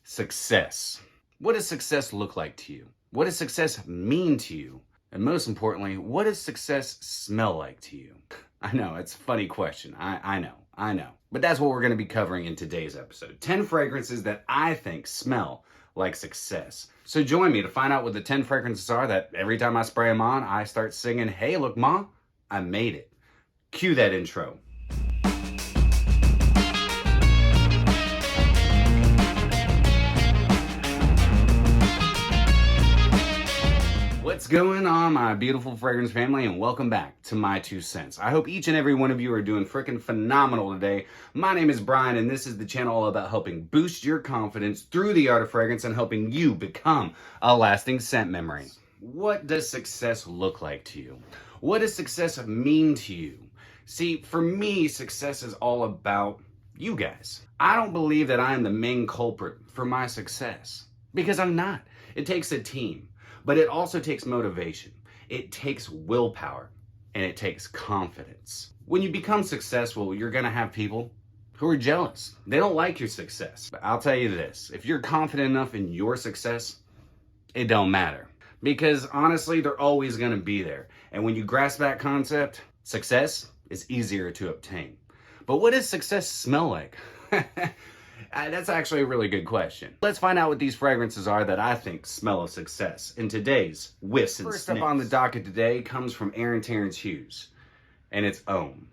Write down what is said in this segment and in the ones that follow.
Success. What does success look like to you? What does success mean to you? And most importantly, what does success smell like to you? I know, it's a funny question. I know. But that's what we're going to be covering in today's episode. 10 fragrances that I think smell like success. So join me to find out what the 10 fragrances are that every time I spray them on, I start singing, "Hey, look, Ma, I made it." Cue that intro. What's going on, my beautiful fragrance family, and welcome back to My2Scents. I hope each and every one of you are doing freaking phenomenal today. My name is Brian, and this is the channel all about helping boost your confidence through the art of fragrance and helping you become a lasting scent memory. What does success look like to you? What does success mean to you? See, for me, success is all about you guys. I don't believe that I am the main culprit for my success, because I'm not. It takes a team. But it also takes motivation, it takes willpower, and it takes confidence. When you become successful, you're gonna have people who are jealous. They don't like your success. But I'll tell you this, if you're confident enough in your success, it don't matter. Because honestly, they're always gonna be there. And when you grasp that concept, success is easier to obtain. But what does success smell like? That's actually a really good question. Let's find out what these fragrances are that I think smell of success in today's Whiffs and Sniffs. First up on the docket today comes from Terence Hughes, and it's Homme.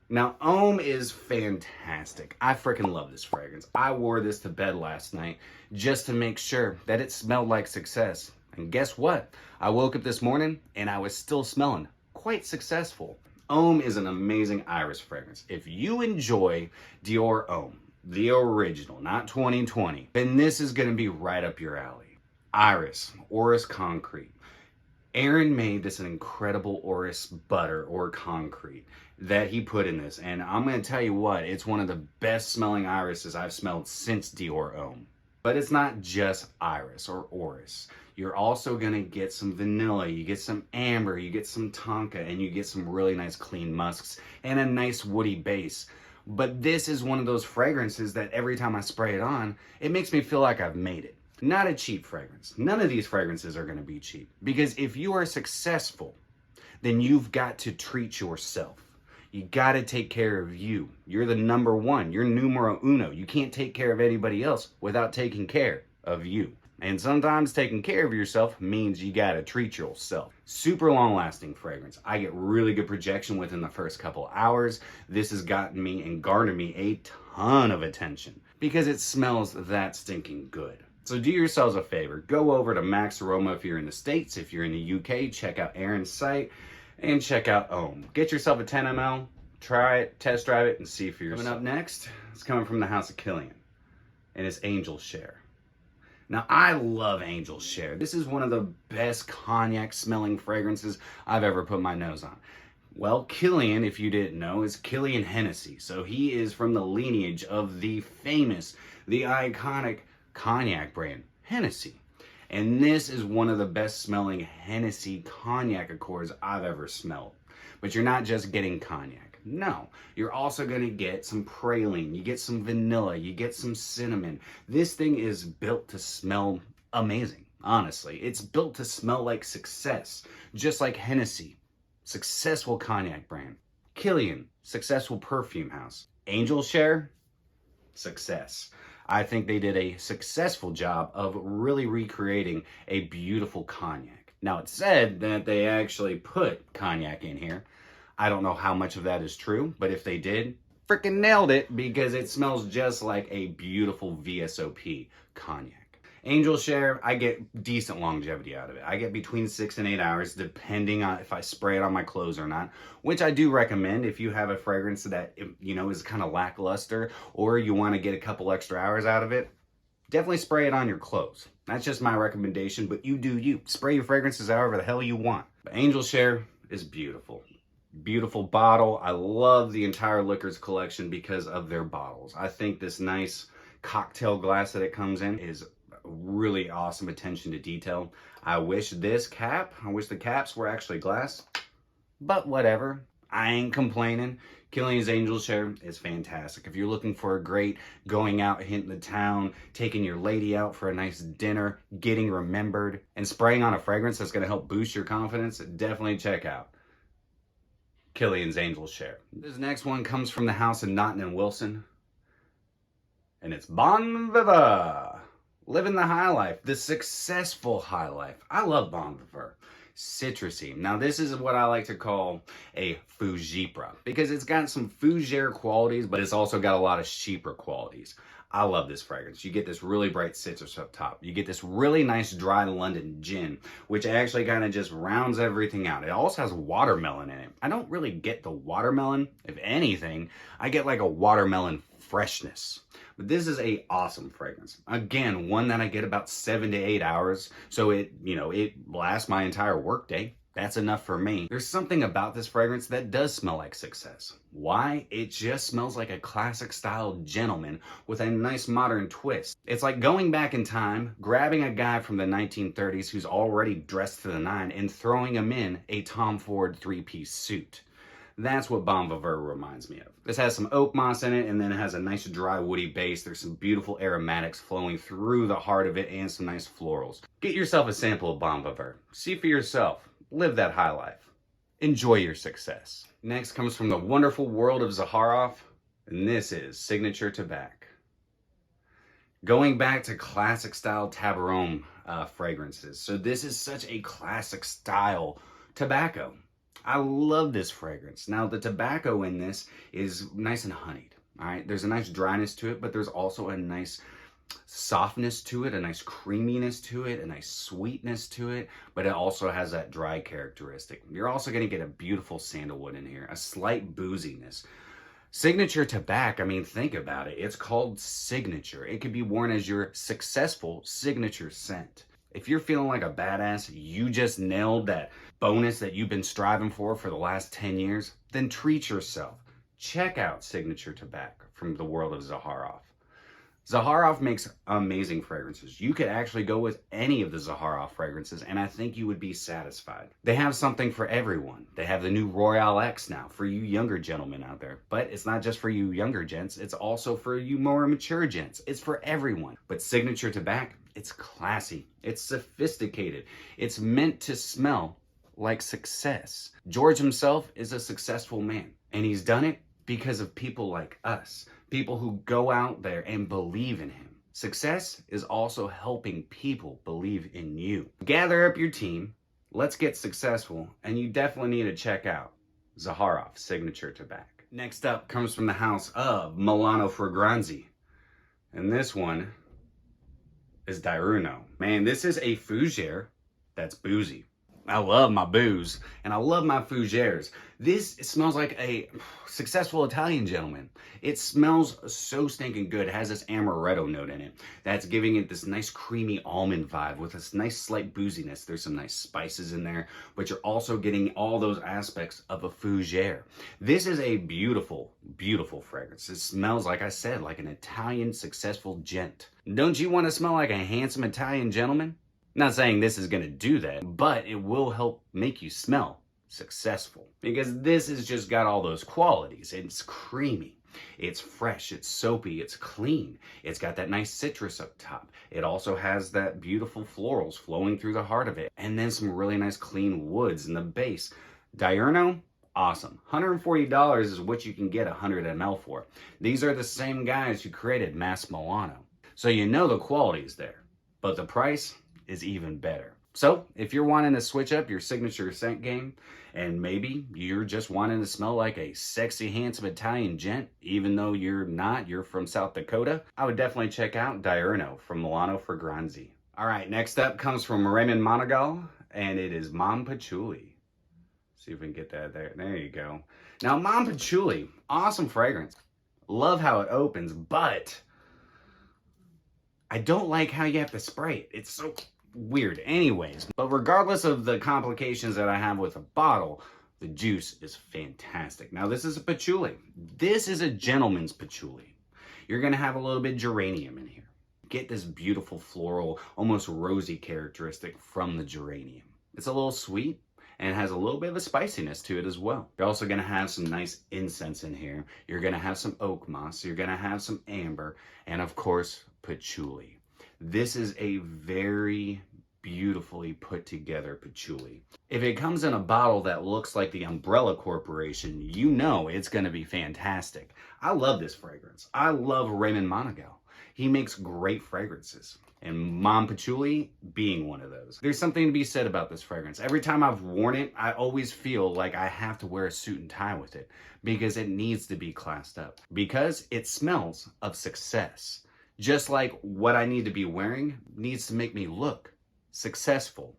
Now, Homme is fantastic. I freaking love this fragrance. I wore this to bed last night just to make sure that it smelled like success. And guess what? I woke up this morning and I was still smelling quite successful. Homme is an amazing iris fragrance. If you enjoy Dior Homme, the original, not 2020, then this is going to be right up your alley. Iris, Orris Concrete. Aaron made this an incredible Orris butter or concrete that he put in this. And I'm going to tell you what, it's one of the best smelling irises I've smelled since Dior Homme. But it's not just iris or Orris. You're also going to get some vanilla, you get some amber, you get some tonka, and you get some really nice clean musks and a nice woody base. But this is one of those fragrances that every time I spray it on, it makes me feel like I've made it. Not a cheap fragrance. None of these fragrances are going to be cheap. Because if you are successful, then you've got to treat yourself. You got to take care of you. You're the number one. You're numero uno. You can't take care of anybody else without taking care of you. And sometimes taking care of yourself means you gotta treat yourself. Super long lasting fragrance. I get really good projection within the first couple hours. This has gotten me and garnered me a ton of attention because it smells that stinking good. So do yourselves a favor. Go over to Max Aroma if you're in the States. If you're in the UK, check out Aaron's site and check out Homme. Get yourself a 10 ml, try it, test drive it, and see for yourself. Coming up next, it's coming from the house of Kilian, and it's Angel Share. Now, I love Angel Share. This is one of the best cognac smelling fragrances I've ever put my nose on. Well, Kilian, if you didn't know, is Kilian Hennessy. So he is from the lineage of the famous, the iconic cognac brand, Hennessy. And this is one of the best smelling Hennessy cognac accords I've ever smelled. But you're not just getting cognac. No, you're also going to get some praline, you get some vanilla, you get some cinnamon. This thing is built to smell amazing, honestly. It's built to smell like success, just like Hennessy, successful cognac brand. Kilian, successful perfume house. Angel Share, success. I think they did a successful job of really recreating a beautiful cognac. Now, it's said that they actually put cognac in here. I don't know how much of that is true, but if they did, freaking nailed it because it smells just like a beautiful VSOP cognac. Angel Share, I get decent longevity out of it. I get between 6 and 8 hours depending on if I spray it on my clothes or not, which I do recommend if you have a fragrance that, you know, is kind of lackluster or you want to get a couple extra hours out of it. Definitely spray it on your clothes. That's just my recommendation, but you do you. Spray your fragrances however the hell you want. But Angel Share is beautiful. Beautiful bottle. I love the entire Liquors collection because of their bottles. I think this nice cocktail glass that it comes in is really awesome attention to detail. I wish the caps were actually glass, but whatever. I ain't complaining. Kilian's Angel Share is fantastic. If you're looking for a great going out, hitting the town, taking your lady out for a nice dinner, getting remembered, and spraying on a fragrance that's going to help boost your confidence, definitely check out Kilian's Angel Share. This next one comes from the house of Naughton and Wilson, and it's Bon Viva. Living the high life, the successful high life. I love Bon Viveur. Citrusy. Now this is what I like to call a fougere because it's got some fougere qualities, but it's also got a lot of chypre qualities. I love this fragrance. You get this really bright citrus up top. You get this really nice dry London gin, which actually kind of just rounds everything out. It also has watermelon in it. I don't really get the watermelon. If anything, I get like a watermelon freshness. But this is a awesome fragrance. Again, one that I get about 7 to 8 hours. So it lasts my entire workday. That's enough for me. There's something about this fragrance that does smell like success. Why? It just smells like a classic style gentleman with a nice modern twist. It's like going back in time, grabbing a guy from the 1930s who's already dressed to the nine and throwing him in a Tom Ford 3-piece suit. That's what Bon Viveur reminds me of. This has some oak moss in it, and then it has a nice dry woody base. There's some beautiful aromatics flowing through the heart of it and some nice florals. Get yourself a sample of Bon Viveur. See for yourself. Live that high life. Enjoy your success. Next comes from the wonderful world of Zaharoff, and this is Signature Tabac. Going back to classic style Tabac fragrances. So this is such a classic style tobacco. I love this fragrance. Now, the tobacco in this is nice and honeyed, all right? There's a nice dryness to it, but there's also a nice softness to it, a nice creaminess to it, a nice sweetness to it, but it also has that dry characteristic. You're also going to get a beautiful sandalwood in here, a slight booziness. Signature Tabac, I mean, think about it. It's called Signature. It could be worn as your successful signature scent. If you're feeling like a badass, you just nailed that bonus that you've been striving for the last 10 years, then treat yourself. Check out Signature Tabac from the world of Zaharoff. Zaharoff makes amazing fragrances. You could actually go with any of the Zaharoff fragrances, and I think you would be satisfied. They have something for everyone. They have the new Royale X now for you younger gentlemen out there. But it's not just for you younger gents, it's also for you more mature gents. It's for everyone. But Signature Tabac, it's classy. It's sophisticated. It's meant to smell like success. George himself is a successful man, and he's done it because of people like us. People who go out there and believe in him. Success is also helping people believe in you. Gather up your team, let's get successful, and you definitely need to check out Zaharoff Signature Tabac. Next up comes from the house of Milano Fragranze, and this one is Diurno. Man, this is a fougere that's boozy. I love my booze, and I love my fougères. This smells like a successful Italian gentleman. It smells so stinking good. It has this amaretto note in it that's giving it this nice creamy almond vibe with this nice slight booziness. There's some nice spices in there, but you're also getting all those aspects of a fougere. This is a beautiful, beautiful fragrance. It smells, like I said, like an Italian successful gent. Don't you want to smell like a handsome Italian gentleman? Not saying this is going to do that, but it will help make you smell successful. Because this has just got all those qualities. It's creamy, it's fresh, it's soapy, it's clean. It's got that nice citrus up top. It also has that beautiful florals flowing through the heart of it. And then some really nice clean woods in the base. Diurno, awesome. $140 is what you can get 100 ml for. These are the same guys who created Mass Milano. So you know the quality is there. But the price is even better. So if you're wanting to switch up your signature scent game, and maybe you're just wanting to smell like a sexy, handsome Italian gent, even though you're not, you're from South Dakota, I would definitely check out Diurno from Milano Fragranze. All right, next up comes from Raymond Monagal, and it is Mon Patchouli. See if we can get that there. There you go. Now, Mon Patchouli, awesome fragrance. Love how it opens, but I don't like how you have to spray it. It's so weird anyways. But regardless of the complications that I have with a bottle, the juice is fantastic. Now, this is a patchouli. This is a gentleman's patchouli. You're going to have a little bit of geranium in here. Get this beautiful floral, almost rosy characteristic from the geranium. It's a little sweet, and it has a little bit of a spiciness to it as well. You're also gonna have some nice incense in here. You're gonna have some oak moss. You're gonna have some amber, and of course, patchouli. This is a very beautifully put together patchouli. If it comes in a bottle that looks like the Umbrella Corporation, you know it's gonna be fantastic. I love this fragrance. I love Raymond Monagal. He makes great fragrances, and Mom Patchouli being one of those. There's something to be said about this fragrance. Every time I've worn it, I always feel like I have to wear a suit and tie with it because it needs to be classed up, because it smells of success. Just like what I need to be wearing needs to make me look successful.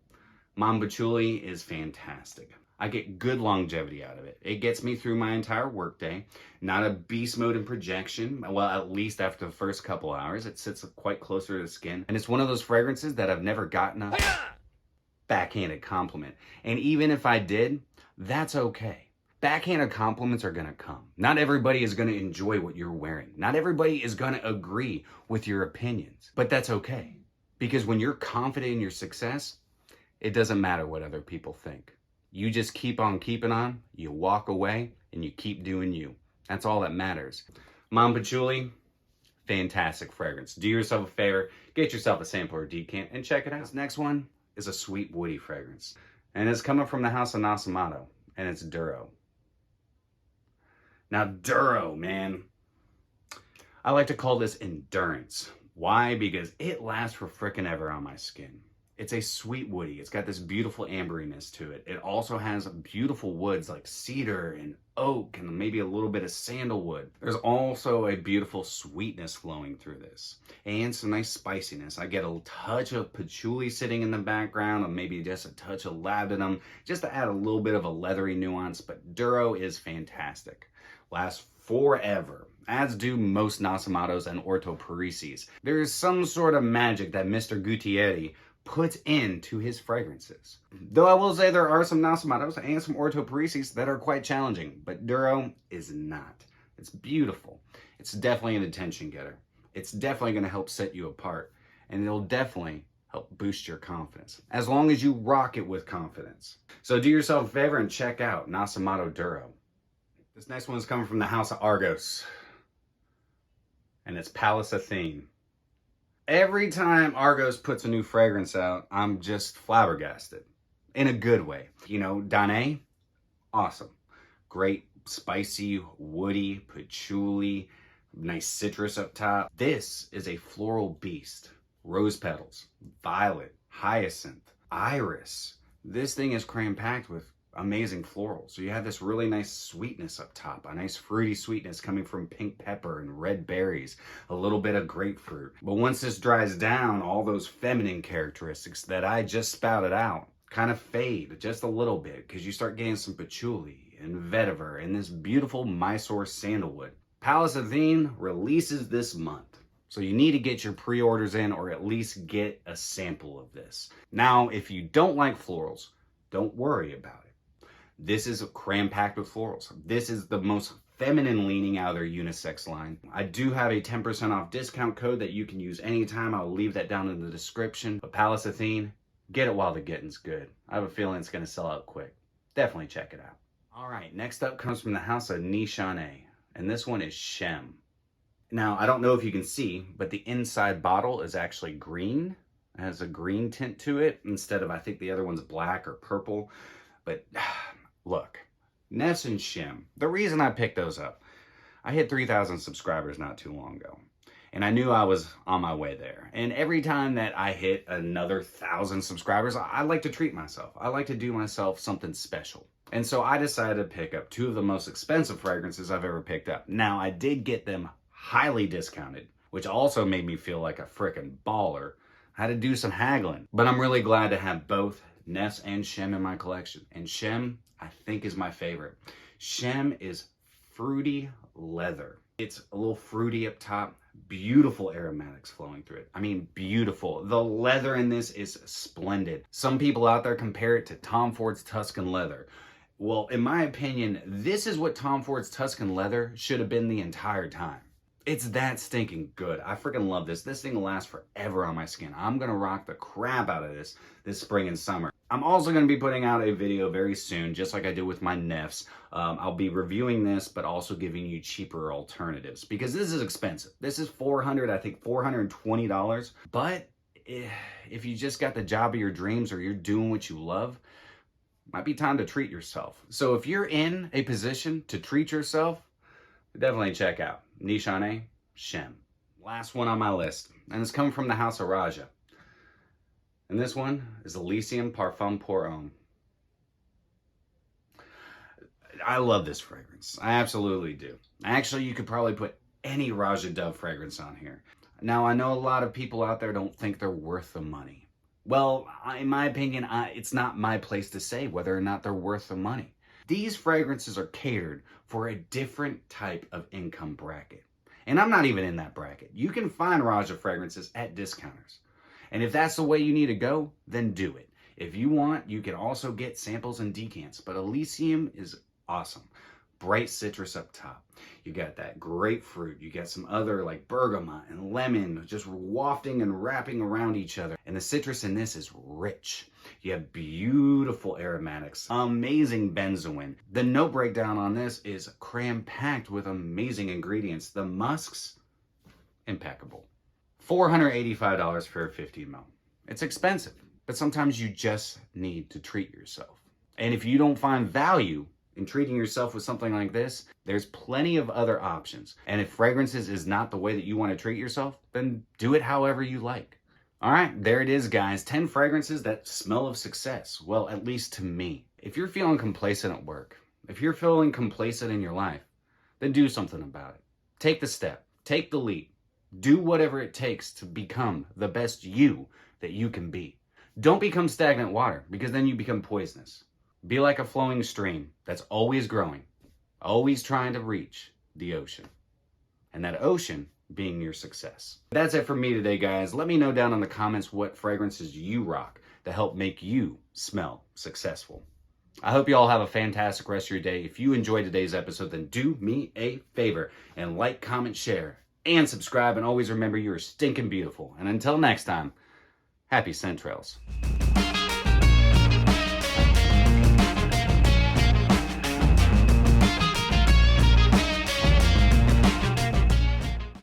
Mom Patchouli is fantastic. I get good longevity out of it. It gets me through my entire workday. Not a beast mode in projection. Well, at least after the first couple hours. It sits quite closer to the skin. And it's one of those fragrances that I've never gotten a backhanded compliment. And even if I did, that's okay. Backhanded compliments are gonna come. Not everybody is gonna enjoy what you're wearing. Not everybody is gonna agree with your opinions. But that's okay. Because when you're confident in your success, it doesn't matter what other people think. You just keep on keeping on, you walk away, and you keep doing you. That's all that matters. Mom Patchouli, fantastic fragrance. Do yourself a favor, get yourself a sample or decant, and check it out. This next one is a sweet woody fragrance. And it's coming from the house of Nasomatto, and it's Duro. Now Duro, man, I like to call this endurance. Why? Because it lasts for frickin' ever on my skin. It's a sweet woody. It's got this beautiful amberiness to it. It also has beautiful woods like cedar and oak and maybe a little bit of sandalwood. There's also a beautiful sweetness flowing through this and some nice spiciness. I get a touch of patchouli sitting in the background, or maybe just a touch of labdanum, just to add a little bit of a leathery nuance. But Duro is fantastic. Lasts forever, as do most Nasomattos and Orto Parisis. There is some sort of magic that Mr. Gutierrez puts into his fragrances. Though I will say there are some Nasomattos and some Orto Parisis that are quite challenging, but Duro is not. It's beautiful. It's definitely an attention getter. It's definitely going to help set you apart, and it'll definitely help boost your confidence, as long as you rock it with confidence. So do yourself a favor and check out Nasomatto Duro. This next one is coming from the house of Argos, and it's Pallas Athene. Every time Argos puts a new fragrance out, I'm just flabbergasted. In a good way. You know, Danae, awesome. Great, spicy, woody, patchouli, nice citrus up top. This is a floral beast. Rose petals, violet, hyacinth, iris. This thing is cram-packed with amazing florals. So you have this really nice sweetness up top, a nice fruity sweetness coming from pink pepper and red berries, a little bit of grapefruit. But once this dries down, all those feminine characteristics that I just spouted out kind of fade just a little bit, because you start getting some patchouli and vetiver and this beautiful Mysore sandalwood. Pallas Athene releases this month, so you need to get your pre-orders in, or at least get a sample of this. Now, if you don't like florals, don't worry about it. This is cram-packed with florals. This is the most feminine leaning out of their unisex line. I do have a 10% off discount code that you can use anytime. I'll leave that down in the description. But Pallas Athene, get it while the getting's good. I have a feeling it's gonna sell out quick. Definitely check it out. All right, next up comes from the house of Nishane, and this one is Shem. Now, I don't know if you can see, but the inside bottle is actually green. It has a green tint to it instead of, I think the other one's black or purple. But look, Nishane Shem, the reason I picked those up, I hit 3,000 subscribers not too long ago, and I knew I was on my way there. And every time that I hit another 1,000 subscribers, I like to treat myself. I like to do myself something special. And so I decided to pick up two of the most expensive fragrances I've ever picked up. Now, I did get them highly discounted, which also made me feel like a frickin' baller. I had to do some haggling, but I'm really glad to have both Ness and Shem in my collection. And Shem, I think, is my favorite. Shem is fruity leather. It's a little fruity up top, beautiful aromatics flowing through it. I mean, beautiful. The leather in this is splendid. Some people out there compare it to Tom Ford's Tuscan leather. Well, in my opinion, this is what Tom Ford's Tuscan leather should have been the entire time. It's that stinking good. I freaking love this. This thing will last forever on my skin. I'm gonna rock the crap out of this spring and summer. I'm also going to be putting out a video very soon, just like I did with my Nefs. I'll be reviewing this, but also giving you cheaper alternatives because this is expensive. This is I think $420. But if you just got the job of your dreams or you're doing what you love, might be time to treat yourself. So if you're in a position to treat yourself, definitely check out Nishane Shem. Last one on my list, and it's coming from the house of Roja. And this one is Elysium Parfum pour Homme. I love this fragrance. I absolutely do. Actually, you could probably put any Roja Dove fragrance on here. Now, I know a lot of people out there don't think they're worth the money. Well, in my opinion, it's not my place to say whether or not they're worth the money. These fragrances are catered for a different type of income bracket. And I'm not even in that bracket. You can find Roja fragrances at discounters. And if that's the way you need to go, then do it. If you want, you can also get samples and decants. But Elysium is awesome. Bright citrus up top. You got that grapefruit. You got some other like bergamot and lemon just wafting and wrapping around each other. And the citrus in this is rich. You have beautiful aromatics, amazing benzoin. The note breakdown on this is cram-packed with amazing ingredients. The musks, impeccable. $485 for a 50 ml. It's expensive, but sometimes you just need to treat yourself. And if you don't find value in treating yourself with something like this, there's plenty of other options. And if fragrances is not the way that you want to treat yourself, then do it however you like. All right, there it is, guys. 10 fragrances that smell of success. Well, at least to me. If you're feeling complacent at work, if you're feeling complacent in your life, then do something about it. Take the step, take the leap. Do whatever it takes to become the best you that you can be. Don't become stagnant water, because then you become poisonous. Be like a flowing stream that's always growing, always trying to reach the ocean. And that ocean being your success. That's it for me today, guys. Let me know down in the comments what fragrances you rock to help make you smell successful. I hope you all have a fantastic rest of your day. If you enjoyed today's episode, then do me a favor and like, comment, share, and subscribe. And always remember, you are stinking beautiful. And until next time, happy scent trails.